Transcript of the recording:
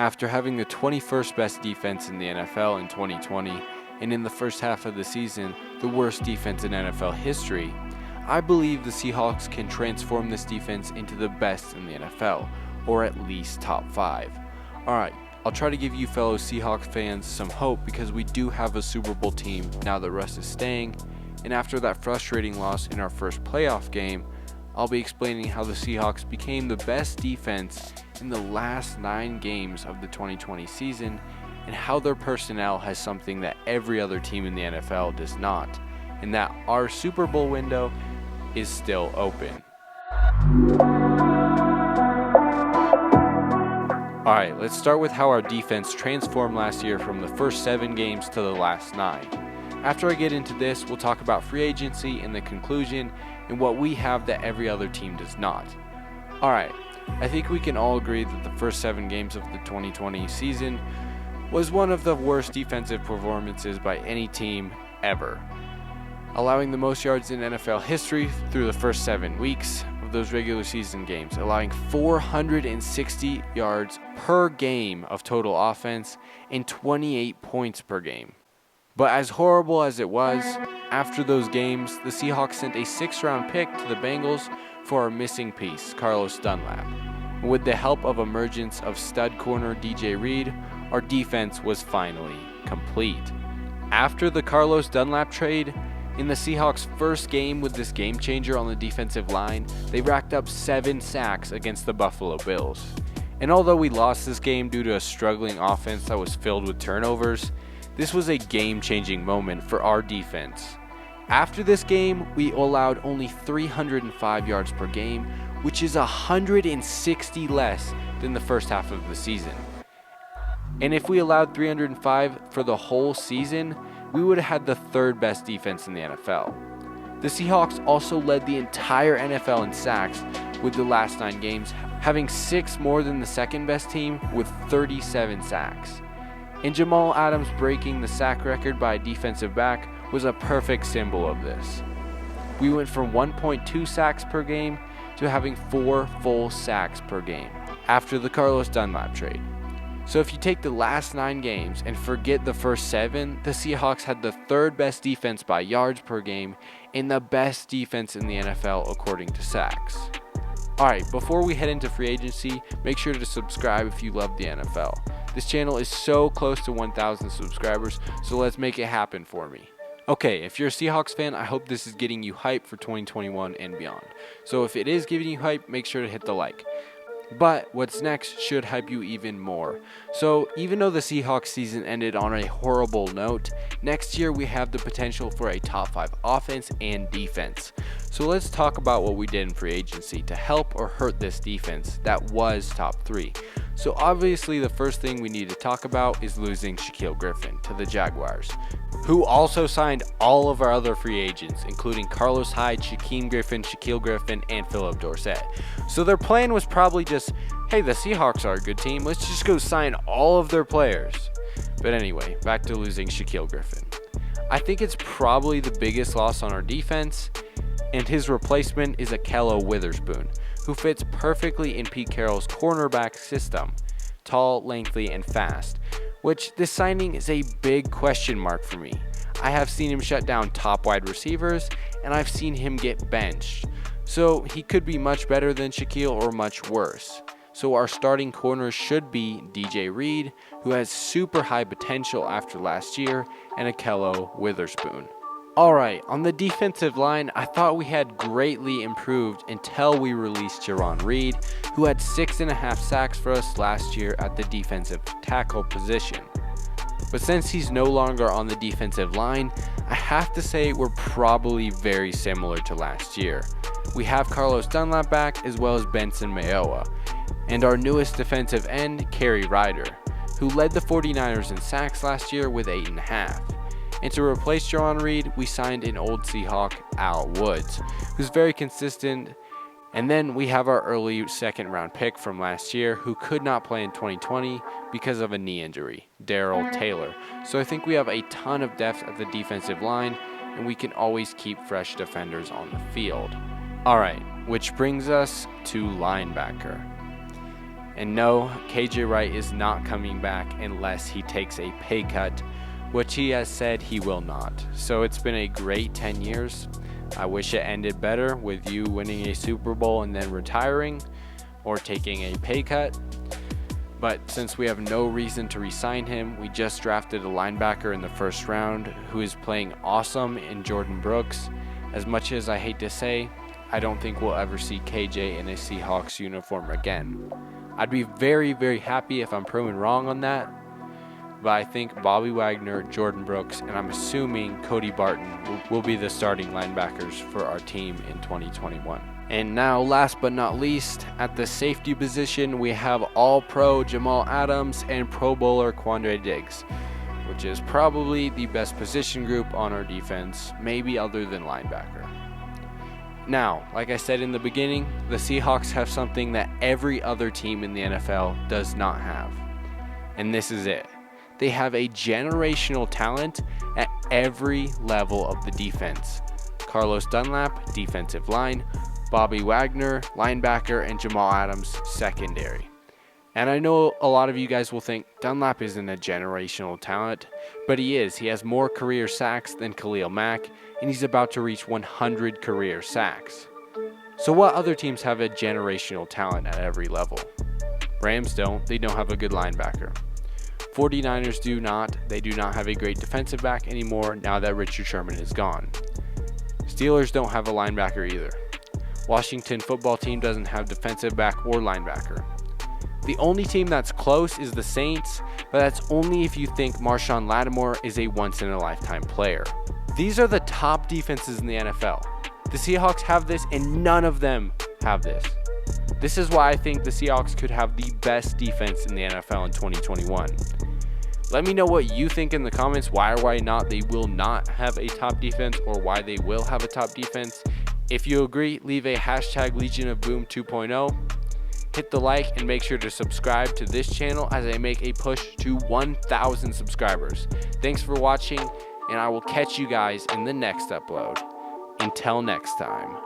After having the 21st best defense in the NFL in 2020, and in the first half of the season, the worst defense in NFL history, I believe the Seahawks can transform this defense into the best in the NFL, or at least top 5. Alright, I'll try to give you fellow Seahawks fans some hope because we do have a Super Bowl team now that Russ is staying, and after that frustrating loss in our first playoff game, I'll be explaining how the Seahawks became the best defense in the last 9 games of the 2020 season, and how their personnel has something that every other team in the NFL does not, and that our Super Bowl window is still open. Alright, let's start with how our defense transformed last year from the first 7 games to the last 9. After I get into this, we'll talk about free agency and the conclusion and what we have that every other team does not. Alright, I think we can all agree that the first 7 games of the 2020 season was one of the worst defensive performances by any team ever, allowing the most yards in NFL history through the first 7 weeks of those regular season games, allowing 460 yards per game of total offense and 28 points per game. But as horrible as it was, after those games, the Seahawks sent a 6th-round pick to the Bengals for our missing piece, Carlos Dunlap. And with the help of emergence of stud corner DJ Reed, our defense was finally complete. After the Carlos Dunlap trade, in the Seahawks' first game with this game changer on the defensive line, they racked up 7 sacks against the Buffalo Bills. And although we lost this game due to a struggling offense that was filled with turnovers, this was a game-changing moment for our defense. After this game, we allowed only 305 yards per game, which is 160 less than the first half of the season. And if we allowed 305 for the whole season, we would have had the 3rd best defense in the NFL. The Seahawks also led the entire NFL in sacks with the last 9 games, having 6 more than the 2nd best team with 37 sacks. And Jamal Adams breaking the sack record by a defensive back was a perfect symbol of this. We went from 1.2 sacks per game to having 4 full sacks per game after the Carlos Dunlap trade. So if you take the last 9 games and forget the first 7, the Seahawks had the 3rd best defense by yards per game and the best defense in the NFL according to sacks. Alright, before we head into free agency, make sure to subscribe if you love the NFL. This channel is so close to 1,000 subscribers, so let's make it happen for me. Okay, if you're a Seahawks fan, I hope this is getting you hype for 2021 and beyond. So if it is giving you hype, make sure to hit the like. But what's next should hype you even more. So even though the Seahawks season ended on a horrible note, next year we have the potential for a top 5 offense and defense. So let's talk about what we did in free agency to help or hurt this defense that was top 3. So obviously the first thing we need to talk about is losing Shaquill Griffin to the Jaguars, who also signed all of our other free agents, including Carlos Hyde, Shaquem Griffin, Shaquill Griffin, and Philip Dorsett. So their plan was probably just, hey, the Seahawks are a good team, let's just go sign all of their players. But anyway, back to losing Shaquill Griffin. I think it's probably the biggest loss on our defense, and his replacement is Akello Witherspoon, who fits perfectly in Pete Carroll's cornerback system, tall, lengthy, and fast, which this signing is a big question mark for me. I have seen him shut down top wide receivers, and I've seen him get benched. So he could be much better than Shaquill or much worse. So our starting corners should be DJ Reed, who has super high potential after last year, and Akello Witherspoon. Alright, on the defensive line, I thought we had greatly improved until we released Jarran Reed, who had 6.5 sacks for us last year at the defensive tackle position. But since he's no longer on the defensive line, I have to say we're probably very similar to last year. We have Carlos Dunlap back as well as Benson Mayowa, and our newest defensive end, Kerry Ryder, who led the 49ers in sacks last year with 8.5. And to replace Jarran Reed, we signed an old Seahawk, Al Woods, who's very consistent. And then we have our early 2nd-round pick from last year, who could not play in 2020 because of a knee injury, Darrell Taylor. So I think we have a ton of depth at the defensive line, and we can always keep fresh defenders on the field. Alright, which brings us to linebacker. And no, KJ Wright is not coming back unless he takes a pay cut, which he has said he will not. So it's been a great 10 years. I wish it ended better with you winning a Super Bowl and then retiring or taking a pay cut. But since we have no reason to re-sign him, we just drafted a linebacker in the first round who is playing awesome in Jordan Brooks. As much as I hate to say, I don't think we'll ever see KJ in a Seahawks uniform again. I'd be very, very happy if I'm proven wrong on that. But I think Bobby Wagner, Jordan Brooks, and I'm assuming Cody Barton will be the starting linebackers for our team in 2021. And now, last but not least, at the safety position, we have All-Pro Jamal Adams and Pro Bowler Quandre Diggs, which is probably the best position group on our defense, maybe other than linebacker. Now, like I said in the beginning, the Seahawks have something that every other team in the NFL does not have. And this is it. They have a generational talent at every level of the defense. Carlos Dunlap, defensive line, Bobby Wagner, linebacker, and Jamal Adams, secondary. And I know a lot of you guys will think Dunlap isn't a generational talent, but he is. He has more career sacks than Khalil Mack, and he's about to reach 100 career sacks. So what other teams have a generational talent at every level? Rams don't. They don't have a good linebacker. 49ers do not. They do not have a great defensive back anymore now that Richard Sherman is gone. Steelers don't have a linebacker either. Washington football team doesn't have defensive back or linebacker. The only team that's close is the Saints, but that's only if you think Marshawn Lattimore is a once-in-a-lifetime player. These are the top defenses in the NFL. The Seahawks have this, and none of them have this. This is why I think the Seahawks could have the best defense in the NFL in 2021. Let me know what you think in the comments, why or why not they will not have a top defense or why they will have a top defense. If you agree, leave a hashtag Legion of Boom 2.0. Hit the like and make sure to subscribe to this channel as I make a push to 1,000 subscribers. Thanks for watching, and I will catch you guys in the next upload. Until next time.